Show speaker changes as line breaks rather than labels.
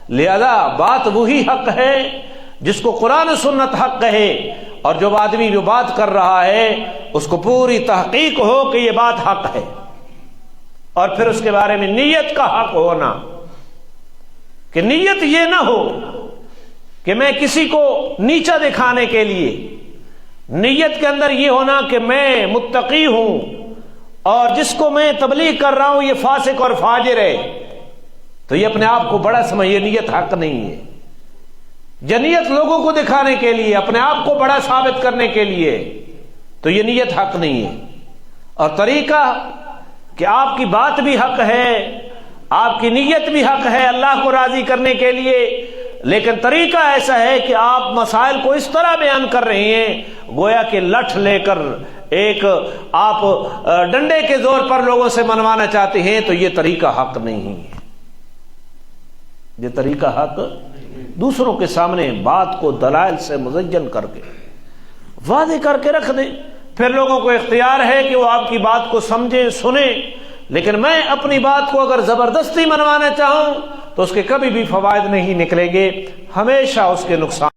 لہذا بات وہی حق ہے جس کو قرآن و سنت حق کہے، اور جو آدمی جو بات کر رہا ہے اس کو پوری تحقیق ہو کہ یہ بات حق ہے، اور پھر اس کے بارے میں نیت کا حق ہونا، کہ نیت یہ نہ ہو کہ میں کسی کو نیچا دکھانے کے لیے، نیت کے اندر یہ ہونا کہ میں متقی ہوں اور جس کو میں تبلیغ کر رہا ہوں یہ فاسق اور فاجر ہے، تو یہ اپنے آپ کو بڑا سمجھ، یہ نیت حق نہیں ہے۔ یہ نیت لوگوں کو دکھانے کے لیے، اپنے آپ کو بڑا ثابت کرنے کے لیے، تو یہ نیت حق نہیں ہے۔ اور طریقہ کہ آپ کی بات بھی حق ہے، آپ کی نیت بھی حق ہے اللہ کو راضی کرنے کے لیے، لیکن طریقہ ایسا ہے کہ آپ مسائل کو اس طرح بیان کر رہے ہیں گویا کہ لٹھ لے کر ایک آپ ڈنڈے کے زور پر لوگوں سے منوانا چاہتے ہیں، تو یہ طریقہ حق نہیں ہے۔ یہ طریقہ حق دوسروں کے سامنے بات کو دلائل سے مزین کر کے واضح کر کے رکھ دیں، پھر لوگوں کو اختیار ہے کہ وہ آپ کی بات کو سمجھیں سنیں، لیکن میں اپنی بات کو اگر زبردستی منوانا چاہوں تو اس کے کبھی بھی فوائد نہیں نکلیں گے، ہمیشہ اس کے نقصان